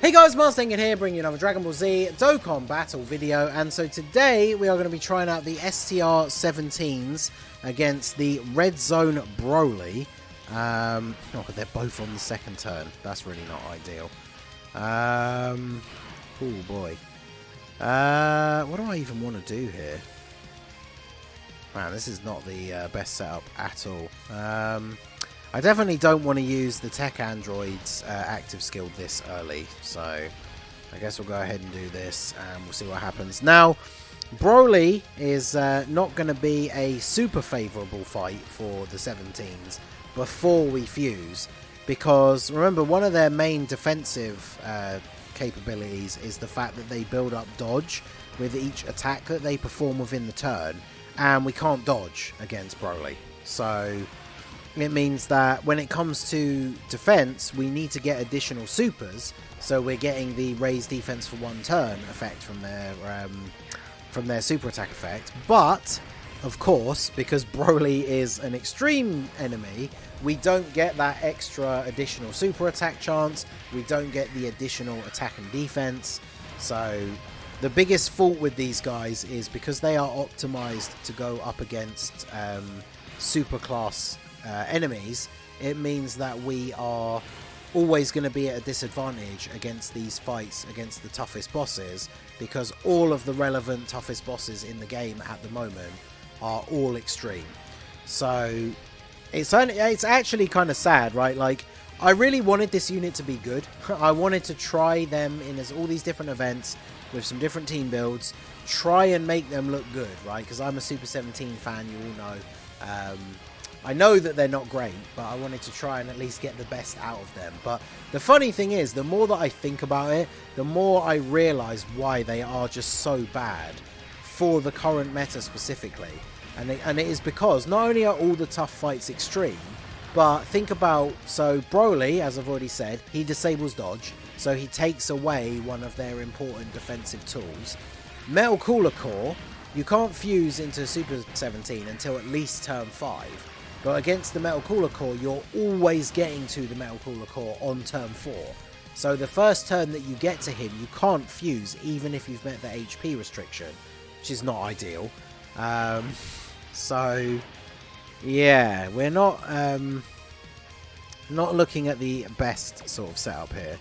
Hey guys, Marsdengen here, bringing you another Dragon Ball Z Dokkan battle video, and so today we are going to be trying out the STR 17s against the Red Zone BROLY. Oh, but they're both on the second turn. That's really not ideal. Oh boy. What do I even want to do here? Man, this is not the best setup at all. I definitely don't want to use the Tech Android's active skill this early, so I guess we'll go ahead and do this and we'll see what happens. Now, BROLY is not going to be a super favourable fight for the 17s before we fuse, because remember, one of their main defensive capabilities is the fact that they build up dodge with each attack that they perform within the turn, and we can't dodge against BROLY. So it means that when it comes to defense, we need to get additional supers, so we're getting the raised defense for one turn effect from their super attack effect. But of course, because BROLY is an extreme enemy, we don't get that extra additional super attack chance, we don't get the additional attack and defense. So the biggest fault with these guys is because they are optimized to go up against super class enemies, it means that we are always going to be at a disadvantage against these fights against the toughest bosses, because all of the relevant toughest bosses in the game at the moment are all extreme. So it's actually kind of sad, right? Like, I really wanted this unit to be good. I wanted to try them in all these different events with some different team builds, try and make them look good, right? Because I'm a Super 17 fan, you all know. I know that they're not great, but I wanted to try and at least get the best out of them. But the funny thing is, the more that I think about it, the more I realise why they are just so bad for the current meta specifically. And it is because not only are all the tough fights extreme, but think about, so BROLY, as I've already said, he disables dodge, so he takes away one of their important defensive tools. Metal Cooler Core, you can't fuse into Super 17 until at least turn 5. But against the Metal Cooler Core, you're always getting to the Metal Cooler Core on turn 4. So the first turn that you get to him, you can't fuse, even if you've met the HP restriction, which is not ideal. So yeah, we're not looking at the best sort of setup here.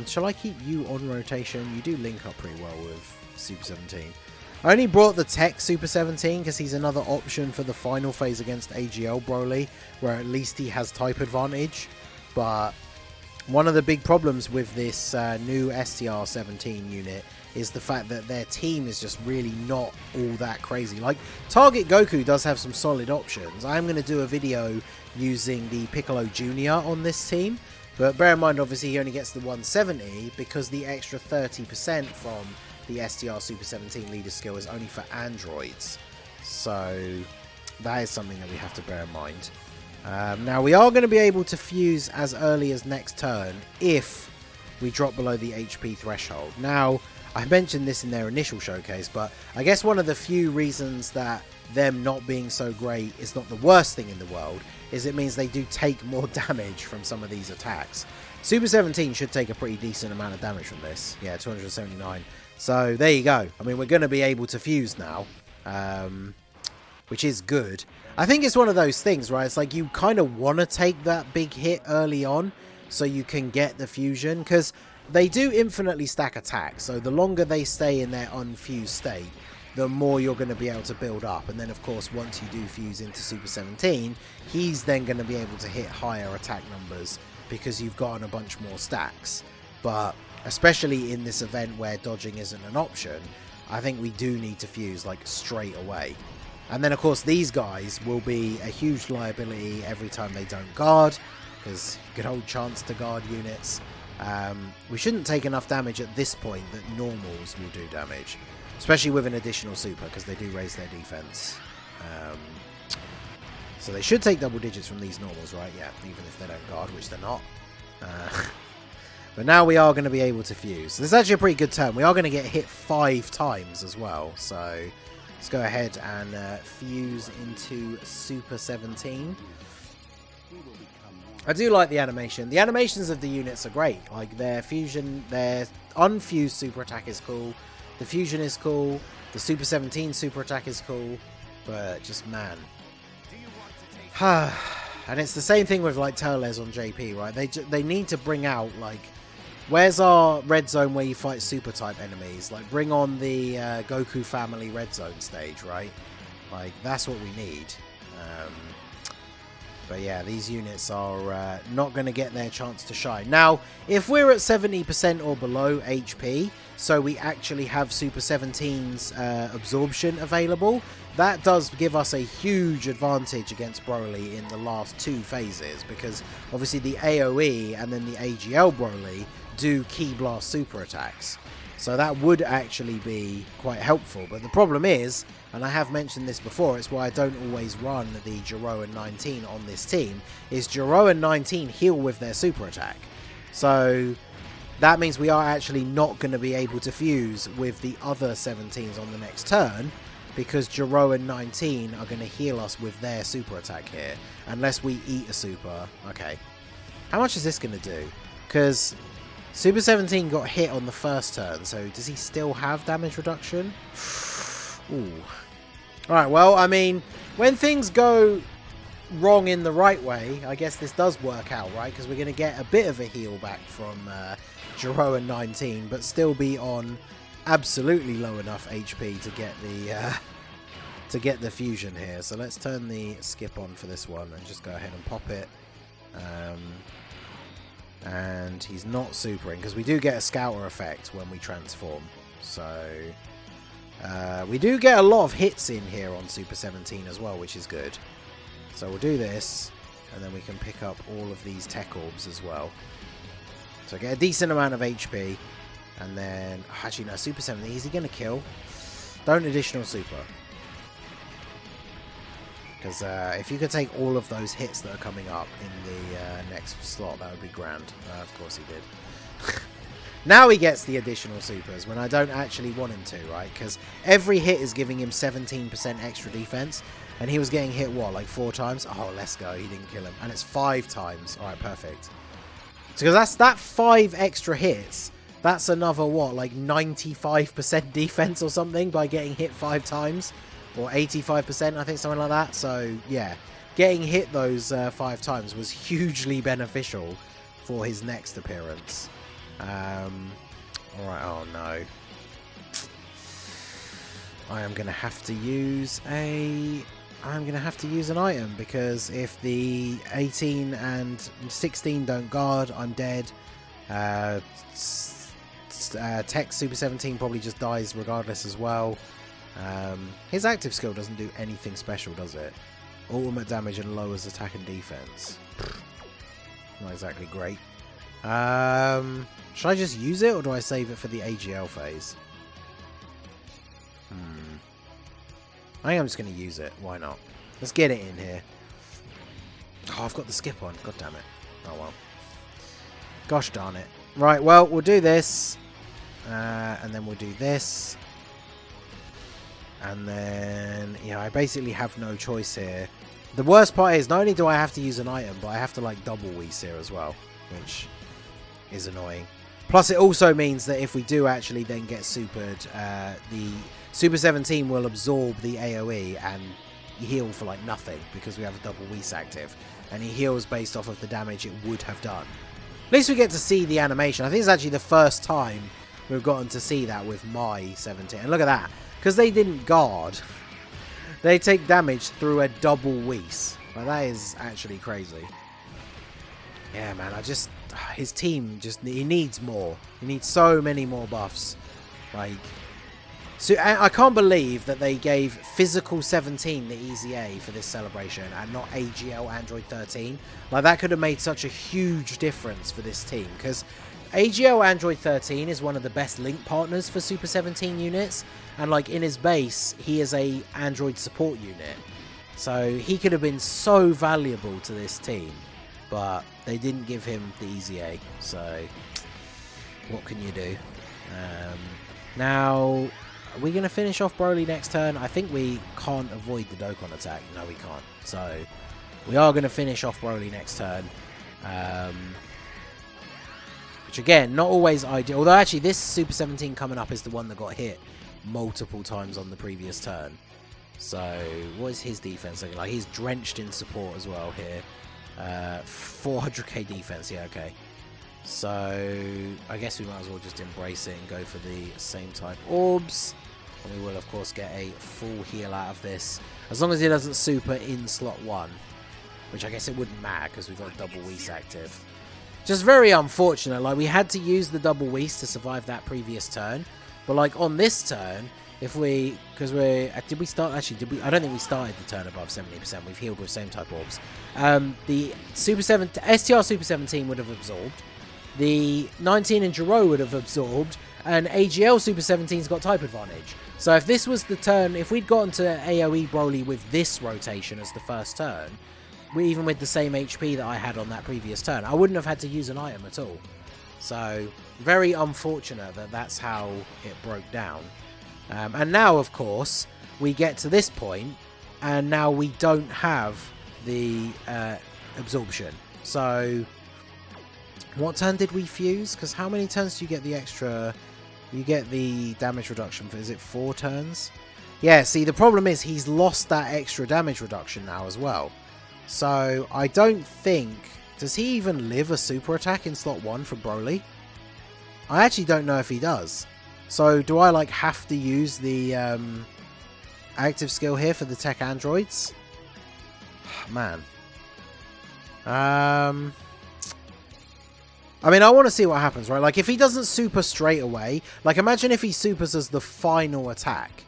Shall I keep you on rotation? You do link up pretty well with Super 17. I only brought the Tech Super 17 because he's another option for the final phase against AGL BROLY, where at least he has type advantage. But one of the big problems with this new STR 17 unit is the fact that their team is just really not all that crazy. Like, Target Goku does have some solid options. I'm going to do a video using the Piccolo Jr. on this team, but bear in mind, obviously, he only gets the 170 because the extra 30% from the STR Super 17 leader skill is only for androids. So that is something that we have to bear in mind. Now, we are going to be able to fuse as early as next turn if we drop below the HP threshold. Now, I mentioned this in their initial showcase, but I guess one of the few reasons that them not being so great is not the worst thing in the world is it means they do take more damage from some of these attacks. Super 17 should take a pretty decent amount of damage from this. Yeah, 279. So there you go. I mean, we're going to be able to fuse now, which is good. I think it's one of those things, right? It's like you kind of want to take that big hit early on so you can get the fusion, because they do infinitely stack attacks. So the longer they stay in their unfused state, the more you're going to be able to build up. And then, of course, once you do fuse into Super 17, he's then going to be able to hit higher attack numbers because you've gotten a bunch more stacks. But especially in this event where dodging isn't an option, I think we do need to fuse like straight away. And then, of course, these guys will be a huge liability every time they don't guard, because good old chance to guard units. We shouldn't take enough damage at this point that normals will do damage, especially with an additional super, because they do raise their defense. So they should take double digits from these normals, right? Yeah, even if they don't guard, which they're not. But now we are going to be able to fuse. So this is actually a pretty good turn. We are going to get hit 5 times as well. So let's go ahead and fuse into Super 17. I do like the animation. The animations of the units are great. Like their fusion, their unfused super attack is cool. The fusion is cool. The Super 17 super attack is cool. But just, man. And it's the same thing with like Turles on JP, right? They need to bring out like, where's our red zone where you fight super type enemies? Like bring on the Goku family red zone stage, right? Like that's what we need. But yeah, these units are not going to get their chance to shine. Now, if we're at 70% or below HP, so we actually have Super 17's absorption available, that does give us a huge advantage against Broly in the last two phases, because obviously the AoE and then the AGL Broly do Ki Blast super attacks. So that would actually be quite helpful. But the problem is, and I have mentioned this before, it's why I don't always run the Gero and 19 on this team, is Gero and 19 heal with their super attack. So that means we are actually not going to be able to fuse with the other 17s on the next turn, because Gero and 19 are going to heal us with their super attack here, unless we eat a super. Okay. How much is this going to do? Because Super 17 got hit on the first turn, so does he still have damage reduction? Ooh. Alright, well, I mean, when things go wrong in the right way, I guess this does work out, right? Because we're going to get a bit of a heal back from Gero and 19, but still be on absolutely low enough HP to get the fusion here. So let's turn the skip on for this one and just go ahead and pop it. And he's not supering, because we do get a scouter effect when we transform. So we do get a lot of hits in here on Super 17 as well, which is good. So we'll do this, and then we can pick up all of these tech orbs as well. So get a decent amount of HP. And then, actually no, Super 17, is he going to kill? Don't additional super. Because if you could take all of those hits that are coming up in the next slot, that would be grand. Of course he did. Now he gets the additional supers when I don't actually want him to, right? Because every hit is giving him 17% extra defense. And he was getting hit, what, like 4 times? Oh, let's go. He didn't kill him. And it's 5 times. Alright, perfect. So that's 5 extra hits. That's another, what, like 95% defense or something by getting hit 5 times? Or 85%, I think, something like that. So, yeah, getting hit those 5 times was hugely beneficial for his next appearance. Alright, oh no. I am going to have to use an item, because if the 18 and 16 don't guard, I'm dead. Tech Super 17 probably just dies regardless as well. His active skill doesn't do anything special, does it? Ultimate damage and lowers attack and defense. Not exactly great. Should I just use it, or do I save it for the AGL phase? I think I'm just going to use it. Why not? Let's get it in here. Oh, I've got the skip on. God damn it. Oh well. Gosh darn it. Right, well, we'll do this. And then we'll do this. And then, yeah, I basically have no choice here. The worst part is, not only do I have to use an item, but I have to, like, double Whis here as well, which is annoying. Plus, it also means that if we do actually then get supered, the Super 17 will absorb the AoE and heal for, like, nothing, because we have a double Whis active. And he heals based off of the damage it would have done. At least we get to see the animation. I think it's actually the first time we've gotten to see that with my 17. And look at that. Because they didn't guard, they take damage through a double Whis. Like, that is actually crazy. Yeah, man, his team he needs more. He needs so many more buffs. Like, so I can't believe that they gave Physical 17 the easy A for this celebration and not AGL Android 13. Like, that could have made such a huge difference for this team, because AGL Android 13 is one of the best link partners for Super 17 units, and like in his base, he is a Android support unit. So he could have been so valuable to this team, but they didn't give him the easy A, so what can you do? Now, are we going to finish off Broly next turn? I think we can't avoid the Dokkan attack. No, we can't. So we are going to finish off Broly next turn. Which again, not always ideal. Although actually this Super 17 coming up is the one that got hit multiple times on the previous turn. So what is his defense looking like? He's drenched in support as well here. 400k defense, yeah, okay. So I guess we might as well just embrace it and go for the same type orbs. And we will of course get a full heal out of this. As long as he doesn't super in slot 1. Which I guess it wouldn't matter because we've got double Whis active. Just very unfortunate. Like, we had to use the double Whis to survive that previous turn. But, like, on this turn, if we... Because we're... Did we start... Actually, did we... I don't think we started the turn above 70%. We've healed with same type orbs. The STR Super 17 would have absorbed. The 19 in Giro would have absorbed. And AGL Super 17's got type advantage. So if this was the turn... If we'd gotten to AoE Broly with this rotation as the first turn... Even with the same HP that I had on that previous turn, I wouldn't have had to use an item at all. So, very unfortunate that that's how it broke down. And now, of course, we get to this point, and now we don't have the absorption. So, what turn did we fuse? Because how many turns do you get the extra... You get the damage reduction for, is it 4 turns? Yeah, see, the problem is he's lost that extra damage reduction now as well. So, I don't think... Does he even live a super attack in slot 1 from Broly? I actually don't know if he does. So, do I, like, have to use the active skill here for the tech androids? Man. I mean, I want to see what happens, right? Like, if he doesn't super straight away... Like, imagine if he supers as the final attack.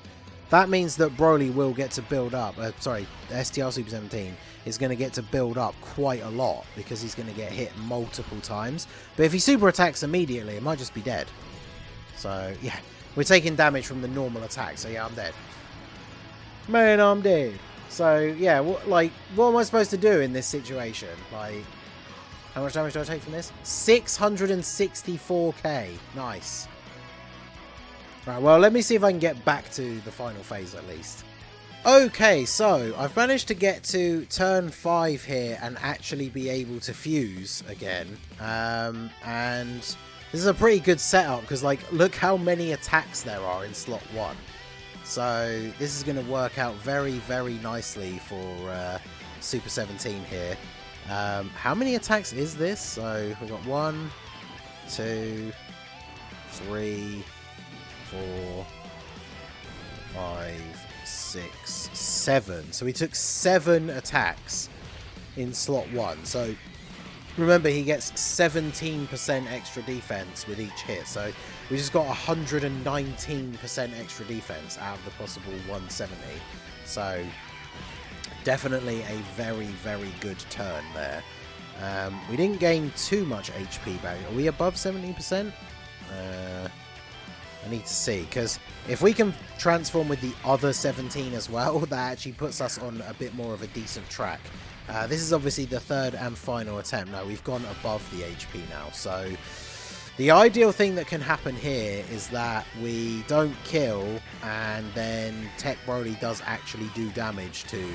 That means that Broly will get to build up... sorry, STR Super 17 is going to get to build up quite a lot because he's going to get hit multiple times. But if he super attacks immediately, it might just be dead. So, yeah. We're taking damage from the normal attack. So, yeah, I'm dead. Man, I'm dead. So, yeah, what am I supposed to do in this situation? Like, how much damage do I take from this? 664k. Nice. Right, well, let me see if I can get back to the final phase at least. Okay, so I've managed to get to turn 5 here and actually be able to fuse again. And this is a pretty good setup because, like, look how many attacks there are in slot 1. So this is going to work out very, very nicely for Super 17 here. How many attacks is this? So we've got 1, 2, 3, 4, 5, 6, 7. So we took 7 attacks in slot 1. So remember, he gets 17% extra defense with each hit. So we just got 119% extra defense out of the possible 170. So definitely a very, very good turn there. We didn't gain too much HP back. Are we above 70%? I need to see, because if we can transform with the other 17 as well, that actually puts us on a bit more of a decent track. This is obviously the third and final attempt. No, we've gone above the HP now. So the ideal thing that can happen here is that we don't kill, and then Tech Broly does actually do damage to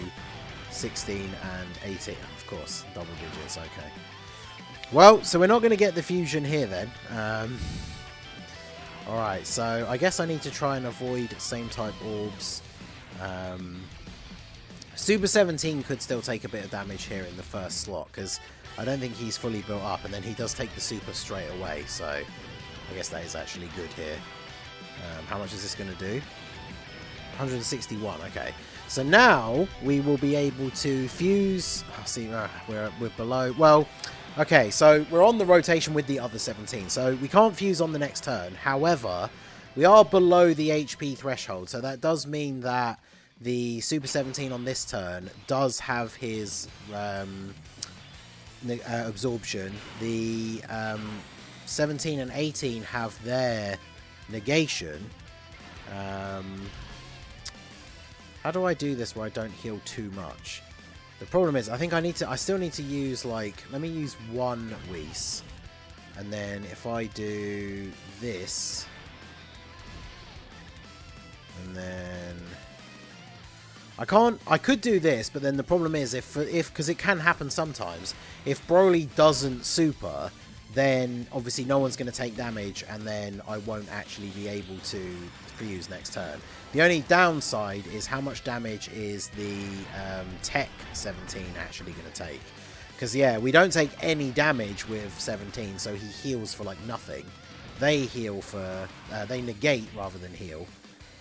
16 and 18. Of course, double digits, okay. Well, so we're not going to get the fusion here then. Alright, so I guess I need to try and avoid same type orbs. Super 17 could still take a bit of damage here in the first slot, because I don't think he's fully built up, and then he does take the super straight away, so I guess that is actually good here. How much is this going to do? 161, okay. So now we will be able to fuse... Oh, see, we're below... Well... Okay, so we're on the rotation with the other 17, so we can't fuse on the next turn. However, we are below the HP threshold, so that does mean that the Super 17 on this turn does have his absorption. The 17 and 18 have their negation. How do I do this where I don't heal too much? The problem is, I think I still need to use, like, let me use 1 Whis. And then if I do this, and then I could do this, but then the problem is if because it can happen sometimes, if Broly doesn't super, then obviously no one's going to take damage, and then I won't actually be able to fuse next turn. The only downside is how much damage is the Tech 17 actually going to take. Because, yeah, we don't take any damage with 17, so he heals for, like, nothing. They heal for... they negate rather than heal.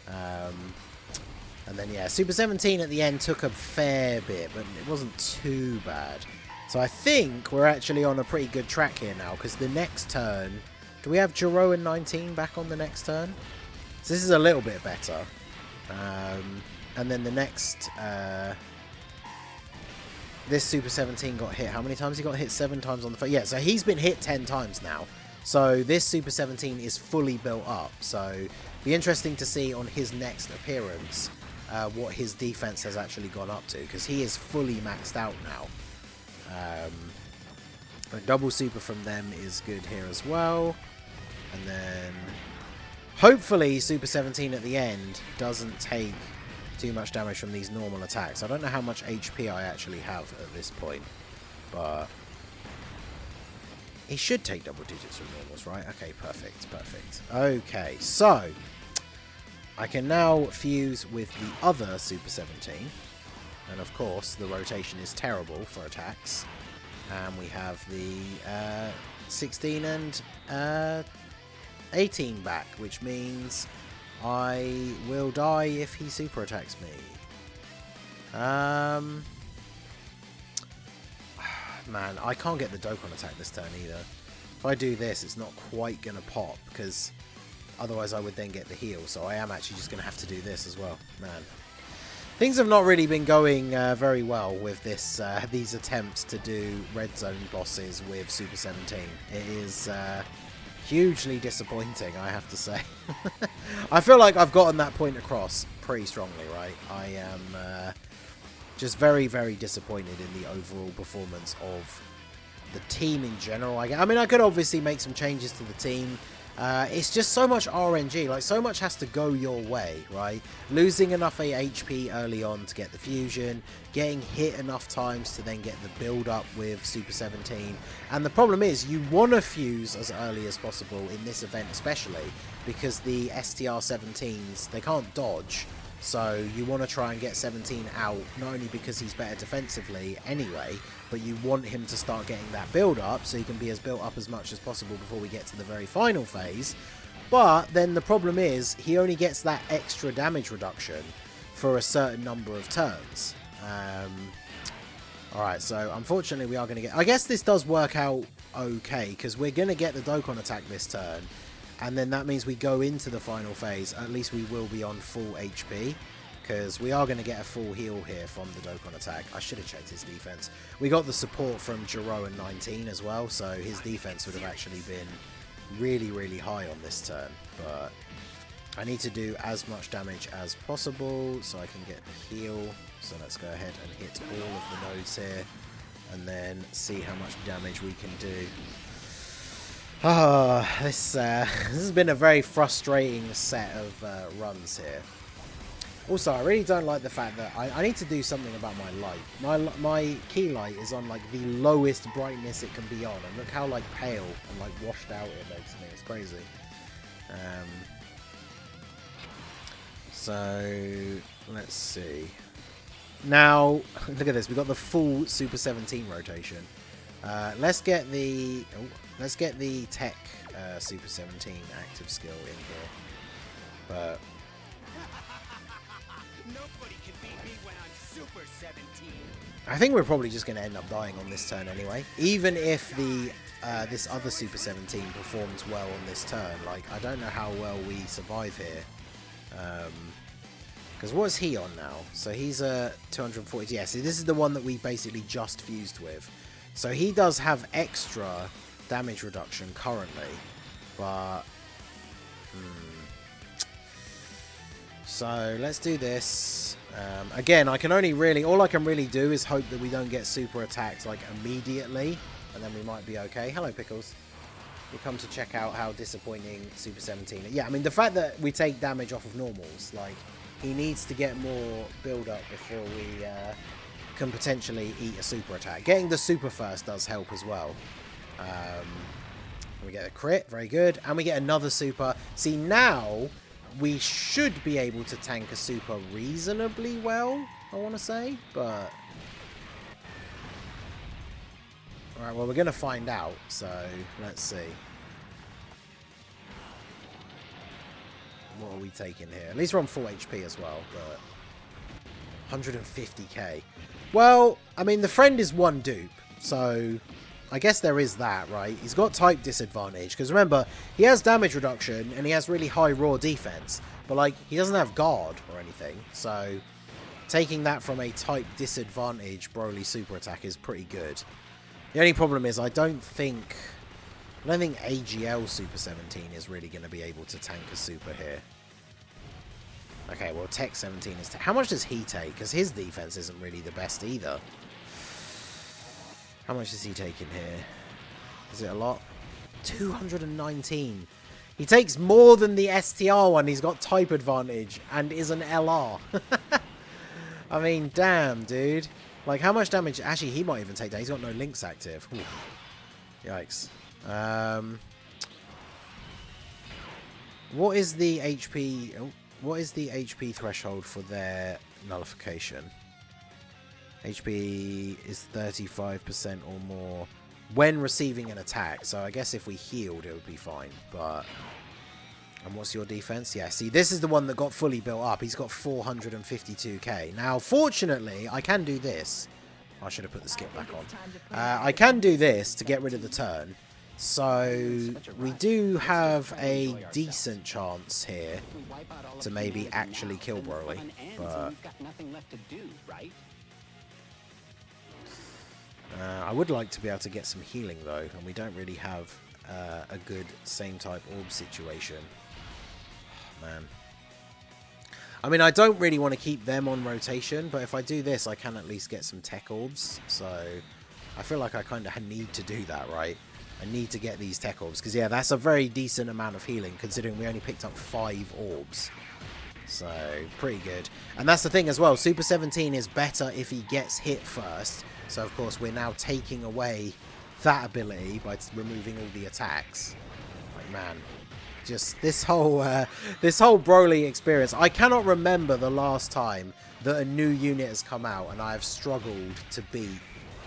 And then, yeah, Super 17 at the end took a fair bit, but it wasn't too bad. So I think we're actually on a pretty good track here now, because the next turn... Do we have Jiro and 19 back on the next turn? So this is a little bit better. And then the next... this Super 17 got hit. How many times he got hit? 7 times on the... Yeah, so he's been hit 10 times now. So this Super 17 is fully built up. So be interesting to see on his next appearance what his defense has actually gone up to, because he is fully maxed out now. A double super from them is good here as well. And then hopefully Super 17 at the end doesn't take too much damage from these normal attacks. I don't know how much HP I actually have at this point, but he should take double digits from normals, right? Okay, perfect, perfect. Okay, so I can now fuse with the other Super 17, and of course the rotation is terrible for attacks, and we have the 16 and 18 back, which means I will die if he super attacks me. Man, I can't get the Dokkan attack this turn either. If I do this, it's not quite going to pop, because otherwise I would then get the heal, so I am actually just going to have to do this as well. Man, things have not really been going very well with this these attempts to do red zone bosses with Super 17. It is hugely disappointing, I have to say. I feel like I've gotten that point across pretty strongly, right? I am just very, very disappointed in the overall performance of the team in general. I mean, I could obviously make some changes to the team. It's just so much RNG, like so much has to go your way, right? Losing enough HP early on to get the fusion, getting hit enough times to then get the build up with Super 17. And the problem is you want to fuse as early as possible in this event, especially because the STR 17s, they can't dodge. So you want to try and get 17 out, not only because he's better defensively anyway, but you want him to start getting that build up so he can be as built up as much as possible before we get to the very final phase. But then the problem is he only gets that extra damage reduction for a certain number of turns. Alright, so unfortunately we are going to get... I guess this does work out okay, because we're going to get the Dokkan attack this turn. And then that means we go into the final phase. At least we will be on full HP, because we are going to get a full heal here from the Dokkan attack. I should have checked his defense. We got the support from Jiro and 19 as well, so his defense would have actually been really, really high on this turn. But I need to do as much damage as possible so I can get the heal. So let's go ahead and hit all of the nodes here, and then see how much damage we can do. Oh, this has been a very frustrating set of runs here. Also, I really don't like the fact that I need to do something about my light. My key light is on like the lowest brightness it can be on, and look how like pale and like washed out it makes me. It's crazy. So let's see. Now look at this. We've got the full Super 17 rotation. Let's get the Tech Super 17 active skill in here. But nobody can beat me when I'm Super 17. I think we're probably just going to end up dying on this turn anyway. Even if the this other Super 17 performs well on this turn, like I don't know how well we survive here. Because what's he on now? So he's a 240. Yeah, see, this is the one that we basically just fused with. So he does have extra damage reduction currently, but so let's do this. Again, I can only really, all I can really do is hope that we don't get super attacked like immediately, and then we might be okay. Hello, Pickles. We come to check out how disappointing Super 17 is. Yeah, I mean the fact that we take damage off of normals, like he needs to get more build up before we can potentially eat a super attack. Getting the super first does help as well. We get a crit, very good, and we get another super. See, now we should be able to tank a super reasonably well, I want to say, but... Alright, well, we're going to find out, so let's see. What are we taking here? At least we're on full HP as well, but... 150k. Well, I mean, the friend is one dupe, so... I guess there is that, right? He's got type disadvantage, because remember, he has damage reduction, and he has really high raw defense, but, like, he doesn't have guard or anything, so taking that from a type disadvantage Broly super attack is pretty good. The only problem is I don't think AGL Super 17 is really going to be able to tank a super here. Okay, well, Tech 17 is... How much does he take? Because his defense isn't really the best either. How much is he taking here? Is it a lot? 219. He takes more than the STR one. He's got type advantage and is an LR. I mean, damn, dude. Like, how much damage... Actually, he might even take that. He's got no links active. Ooh. Yikes. What is the HP... Oh, what is the HP threshold for their nullification? HP is 35% or more when receiving an attack. So I guess if we healed, it would be fine. But... And what's your defense? Yeah, see, this is the one that got fully built up. He's got 452k. Now, fortunately, I can do this. I should have put the skip back on. I can do this to get rid of the turn. So, we do have a decent chance here to maybe actually kill Broly. But... I would like to be able to get some healing, though. And we don't really have a good same-type orb situation. Man. I mean, I don't really want to keep them on rotation, but if I do this, I can at least get some tech orbs. So, I feel like I kind of need to do that, right? I need to get these tech orbs, because, yeah, that's a very decent amount of healing, considering we only picked up 5 orbs. So, pretty good. And that's the thing as well, Super 17 is better if he gets hit first. So, of course, we're now taking away that ability by removing all the attacks. Like, man... Just this whole Broly experience. I cannot remember the last time that a new unit has come out and I have struggled to beat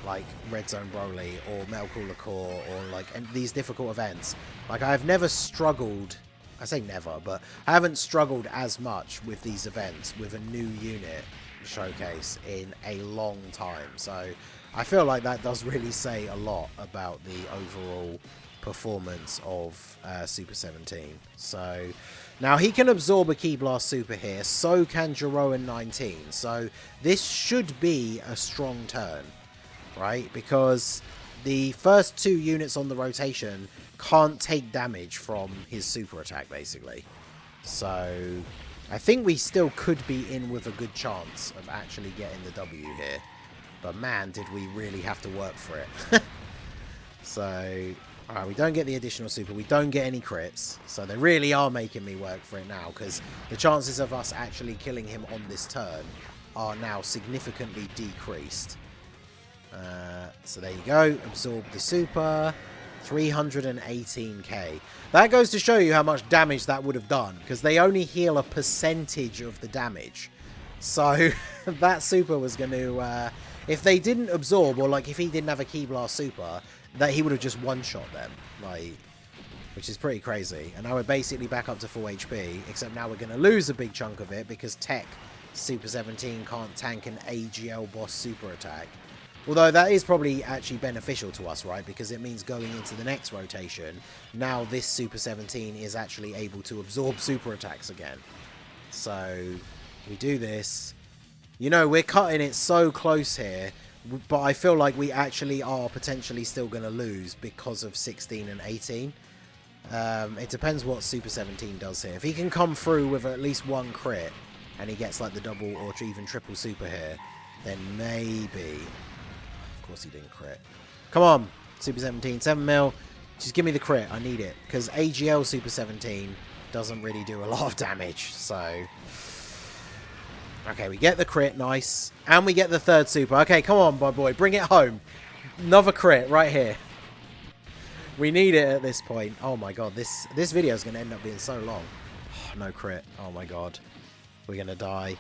like Red Zone Broly or Metal Cooler Core or like these difficult events. Like I've never struggled. I say never, but I haven't struggled as much with these events with a new unit showcase in a long time. So I feel like that does really say a lot about the overall performance of Super 17. So now he can absorb a Ki Blast Super here, so can Jiroen 19. So this should be a strong turn, right? Because the first 2 units on the rotation can't take damage from his super attack, basically. So I think we still could be in with a good chance of actually getting the W here. But man, did we really have to work for it. So... Alright, we don't get the additional super, we don't get any crits, so they really are making me work for it now, because the chances of us actually killing him on this turn are now significantly decreased. So there you go, absorb the super, 318k. That goes to show you how much damage that would have done, because they only heal a percentage of the damage. So that super was going to, if they didn't absorb, or like if he didn't have a Ki Blast super, that he would have just one-shot them, like, which is pretty crazy. And now we're basically back up to full HP, except now we're going to lose a big chunk of it because Tech Super 17 can't tank an AGL boss super attack. Although that is probably actually beneficial to us, right? Because it means going into the next rotation, now this Super 17 is actually able to absorb super attacks again. So we do this. You know, we're cutting it so close here. But I feel like we actually are potentially still going to lose because of 16 and 18. It depends what Super 17 does here. If he can come through with at least 1 crit and he gets like the double or even triple super here, then maybe... Of course he didn't crit. Come on, Super 17, 7 mil. Just give me the crit. I need it. Because AGL Super 17 doesn't really do a lot of damage. So... Okay, we get the crit, nice. And we get the third super. Okay, come on, my boy, bring it home. Another crit right here. We need it at this point. Oh my god, this video is going to end up being so long. Oh, no crit. Oh my god. We're going to die.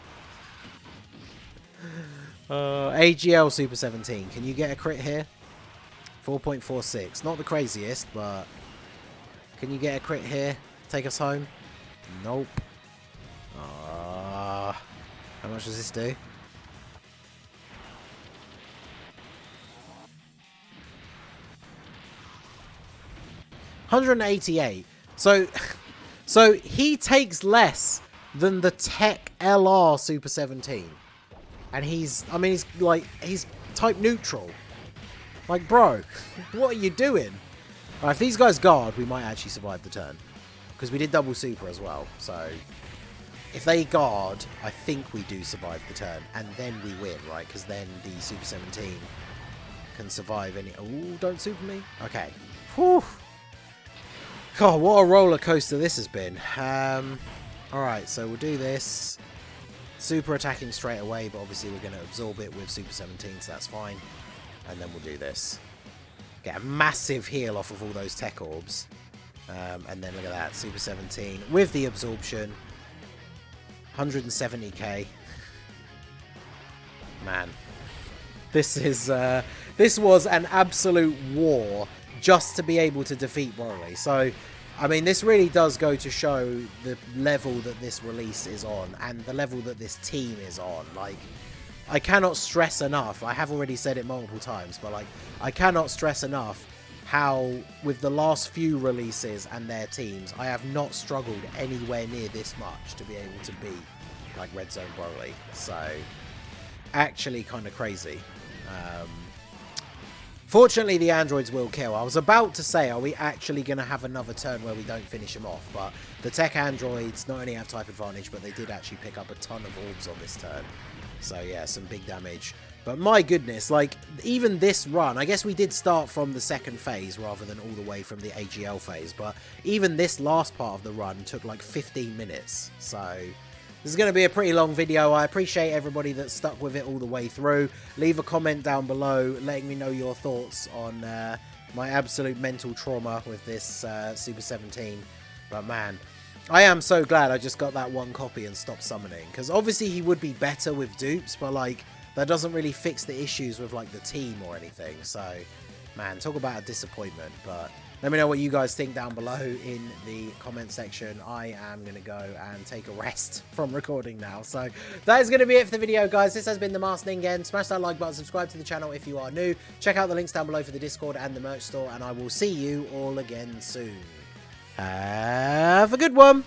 AGL Super 17. Can you get a crit here? 4.46. Not the craziest, but... Can you get a crit here? Take us home? Nope. How much does this do? $188. So he takes less than the Tech LR Super 17. And he's type neutral. Like, bro, what are you doing? Alright, if these guys guard, we might actually survive the turn. Because we did double super as well, so... If they guard, I think we do survive the turn. And then we win, right? Because then the Super 17 can survive any... Ooh, don't super me. Okay. Whew. God, what a roller coaster this has been. Alright, so we'll do this. Super attacking straight away, but obviously we're going to absorb it with Super 17, so that's fine. And then we'll do this. Get a massive heal off of all those tech orbs. And then look at that, Super 17 with the absorption. 170k. Man. This was an absolute war just to be able to defeat BROLY. So, I mean, this really does go to show the level that this release is on and the level that this team is on. Like, I cannot stress enough, I have already said it multiple times, but like, I cannot stress enough how with the last few releases and their teams, I have not struggled anywhere near this much to be able to beat like Red Zone BROLY. So, actually kind of crazy. Fortunately, the androids will kill. I was about to say, are we actually going to have another turn where we don't finish them off? But the tech androids not only have type advantage, but they did actually pick up a ton of orbs on this turn. So yeah, some big damage. But my goodness, like, even this run, I guess we did start from the second phase rather than all the way from the AGL phase. But even this last part of the run took like 15 minutes. So... this is going to be a pretty long video. I appreciate everybody that stuck with it all the way through. Leave a comment down below letting me know your thoughts on my absolute mental trauma with this Super 17. But man, I am so glad I just got that one copy and stopped summoning. Because obviously he would be better with dupes, but like that doesn't really fix the issues with like the team or anything. So man, talk about a disappointment. But let me know what you guys think down below in the comment section. I am going to go and take a rest from recording now. So that is going to be it for the video, guys. This has been the Masked Ningen. Smash that like button, subscribe to the channel if you are new. Check out the links down below for the Discord and the merch store. And I will see you all again soon. Have a good one.